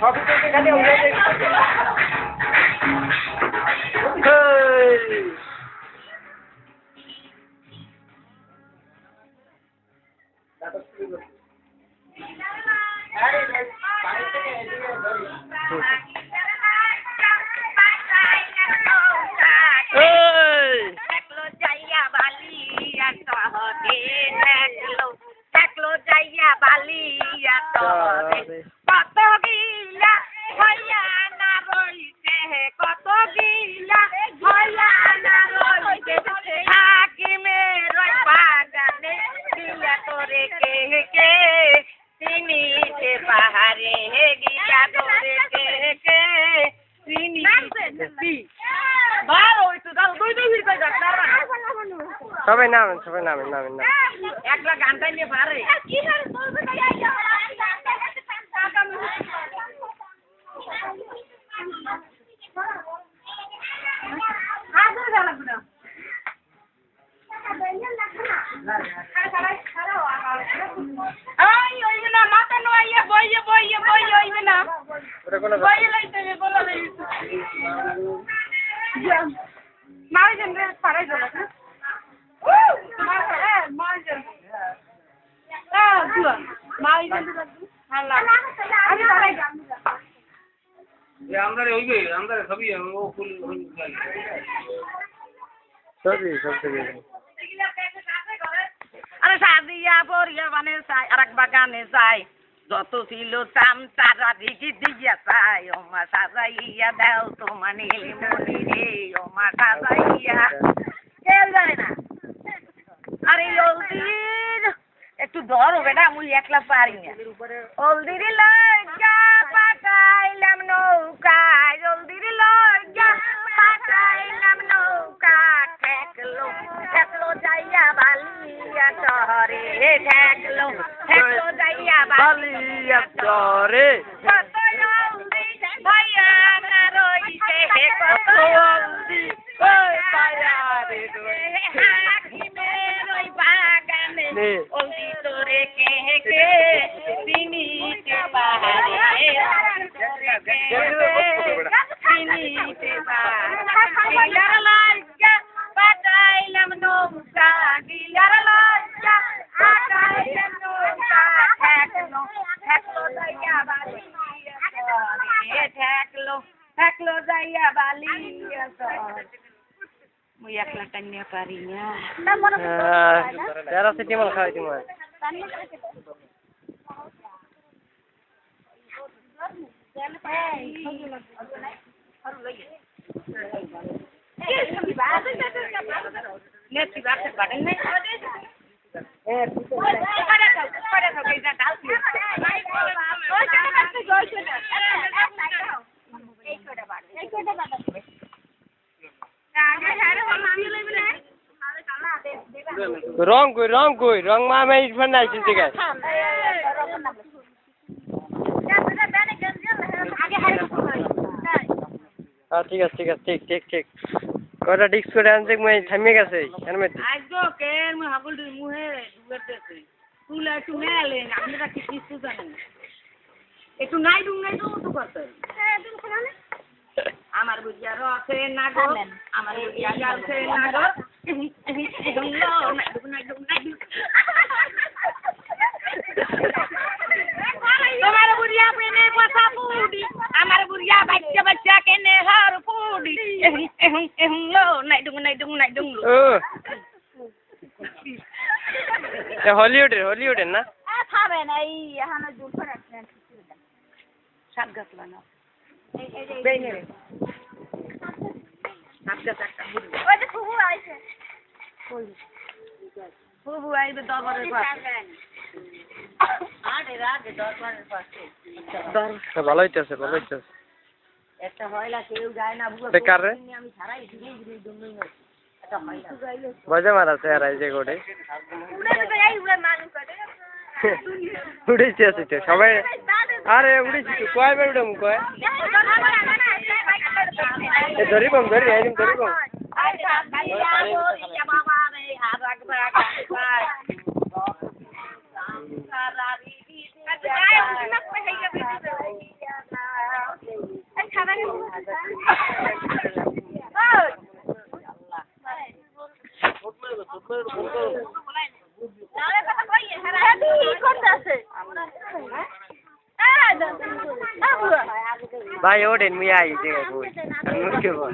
সবই তো এখানে উড়ে যায়। সবাই নামেন, সবাই নামেন, নামেন, নামেন। একলা গানটা নিয়ে পারে মাথা নোয়াইয়া বইয়ে বইয়ে বইয়ে হইবে না বইয়ে লাইতে বলা মারিজন রে পারাই দিল বাগানে যাই যত ছিল চামচারা দিকে দিয়া চাই ওমা সাজাইয়া দাও তোমার নীলমণি রে ওমা সাজাইয়া কেউ জানে না। আরে অলদির একটু ধর হবে না মুই একলা পারি না। অলদির লজ্জা পাকাইলাম নৌকা জলদির লজ্জা পাকাইলাম নৌকা ঠেকলো ঠেকলো যাইয়া বালিয়া শহরে ঠেকলো ঠেকলো যাইয়া বালিয়া শহরে কত অলদি ভাইয়া না রইছে কত অলদি ওই পায়া রে অলদি তোরে কে চিনিতে বাহারে চিনিতে বাহারে লজ্জা পাঠাইলাম নৌকা গিলার লজ্জা পাঠাইলাম নৌকা ঠেকলো ঠেকলো যাইয়া বালিয়া ঠেকলো ঠেকলো যাইয়া বালিয়া মুই একলা টাইনে পারি না প্যারাসিটামল খাওয়াই তোমার রং কই রং মা আমি ইরফান নাইছি দিকে ঠিক আছে ঠিক আছে ঠিক ঠিক ঠিক কয়টা ডিস্ক করে আনছে মই থামিয়ে গেছে হেলমেট আইজো কেন মই হাবল মুহে দুগতেছে তুলা একটু মেলে আপনারা কি কিছু জানেন একটু নাই তো করতে আমার বুঝিয়া রসে না গো আমার বুঝিয়া গালছে না গো তোমার বুড়িয়া পেনে কথা পুডি আমার বুড়িয়া বাচ্চা বাচ্চা কেনে হার পুডি লো নাই ডুং হলিউডের না খাবে না এই এখানে জুল করে রাখছেন সাত গাছ লাগানো ওই যে ফুবু আইছে ফুবু আইবে দরবারের পাশে আরে রাগে দরবারের পাশে ভালো হইতেছে একটা হয়লা কেউ যায় না বুঝো আমি ছাড়াই দিই দুই একটা হয়লা বাজে মারাছে আর এই যে গোড়ে উড়েছে আছে তো সবাই আরে উড়েছি তো কয়বার উড়াম কয় ধরিবম ভাই ওঠেন মুই আই জায়গায় বই আমি মুখে বল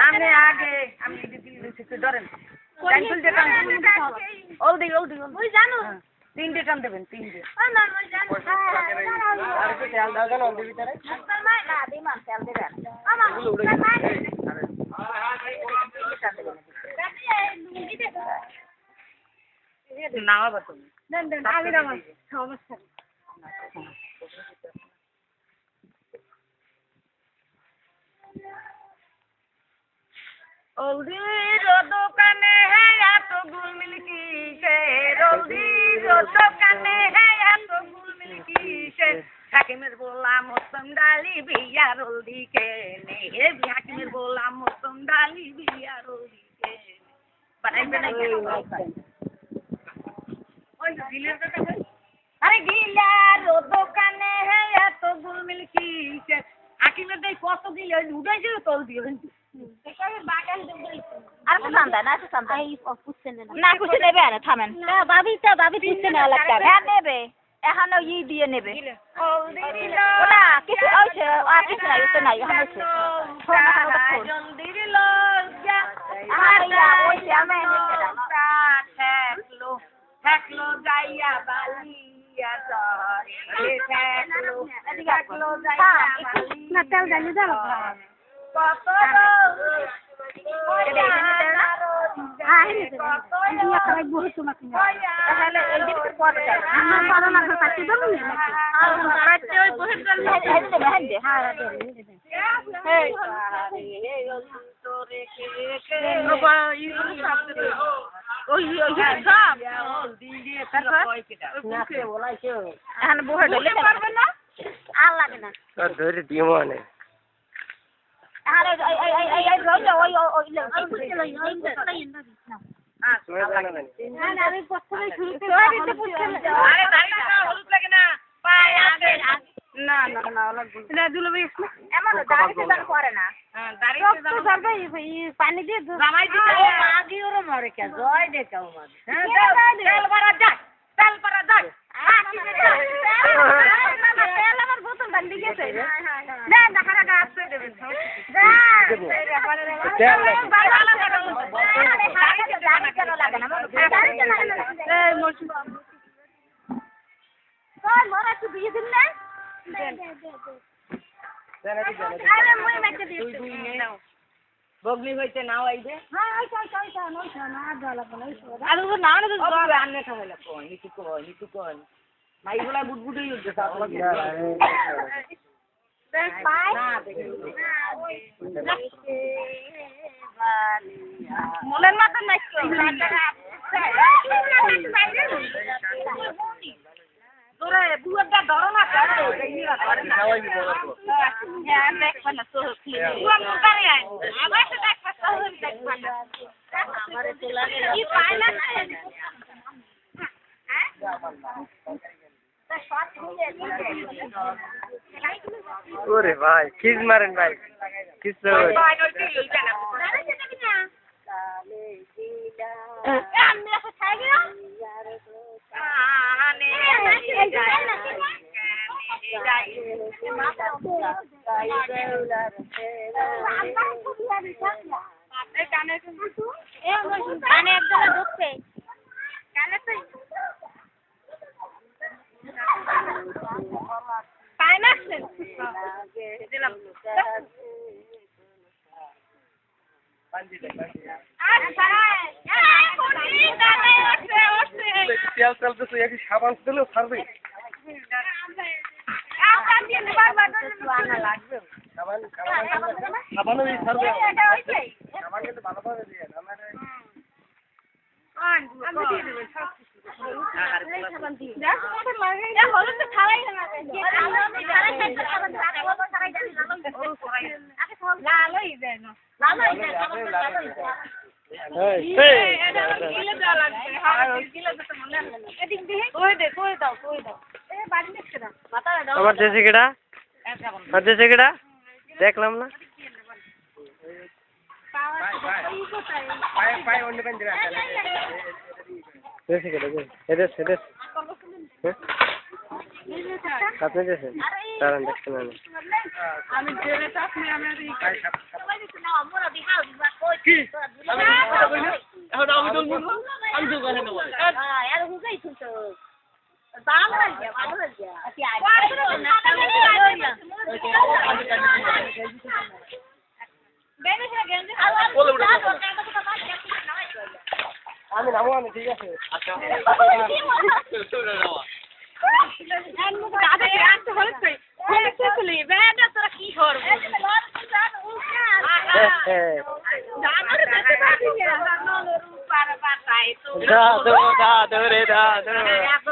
আমি আগে আমি দিদি ধরেন ওলদি জানো তিনটে টান দেবেন তিনটে আর কি তেল দাও জানো ওদের ভিতরে নামাবো তুমি আমি নামাই সমস্যা ओल्दी रो दुकाने है या तो गुल मिल्की से ओल्दी रो दुकाने है या तो गुल मिल्की से हाकिमेर बोला मौसम डाली बिया रोल्दी के ने हाकिमेर बोला मौसम डाली बिया रोल्दी के बनाई ओए गिलेर का अरे गिला रो दुकाने है या तो गुल मिल्की से हाकिमेर दे কত গিলে উড়াই দিল তোল দিও আর তো সান্দা না তো সান্দা এই পুষছে না পুষছে নেবে না থামেন না ভাবি পুষছে না লাগবে হ্যাঁ নেবে এখন ই দিয়ে নেবে ওলা কিছু হইছে আর কিছু নাই তো নাই এখন হইছে জলদি লো যা আর ইয়া হইছে আমি থাকলো যাইয়া বালিয়া জরে থাকলো যাইয়া না তেল জানি দাও কত তাহলে এই দিন পরে যাই আমার বড় না কাটি দেব না কাটতে ওই বসে চল এখন বসে দিলে পারবে না আর লাগে না ধরে দিও মানে আরে এই রইলো ওই তুমি জানো না না আমি প্রথমে শুরু করে আরে দাড়িটা হলুদ লাগে না পায়ে আগে না না দুলো ভাই এমন দাড়িতে দান করে না দাড়িতে তো সরবে এই পানি দিয়ে জামাই দিতে আগে ওরে মরে কে জয় দে কাও মাছ তেল ভরা যাক তেল ভরা যাক তেল আমার বোতল দান দিয়েছে না দেখারা গাছ করে দেবেন বগলি হইতে নাও আইবে আর ও না না তো আননে খাইলা কোন নিতু কোন মাইগুলা বুটবুটই উঠছে মনের মতন তোরা বুয়াটা ধরো না ওরে ভাই কিস মারেন ভাই কিস কানে একদম ঢুকছে কানে তো পাইনাক্সেল দিলাম তেল চলতেছে একটু সাবান দিলেও ছাড়বে সাবানও ছাড়বে সাবান কিন্তু ভালোভাবে দিয়ে আমার দেশে কেডা আর দেশে কেডা দেখলাম না দেশে কেডা এদেশ এদেশ আপনি দেশেন দাঁড়ান দেখছেন আমি আমি জেনে চাপনি আমি এখন আমি তো আমি তো করে নেব আমি নামো আমি ঠিক আছে আচ্ছা দাদু দাদু রে দাদু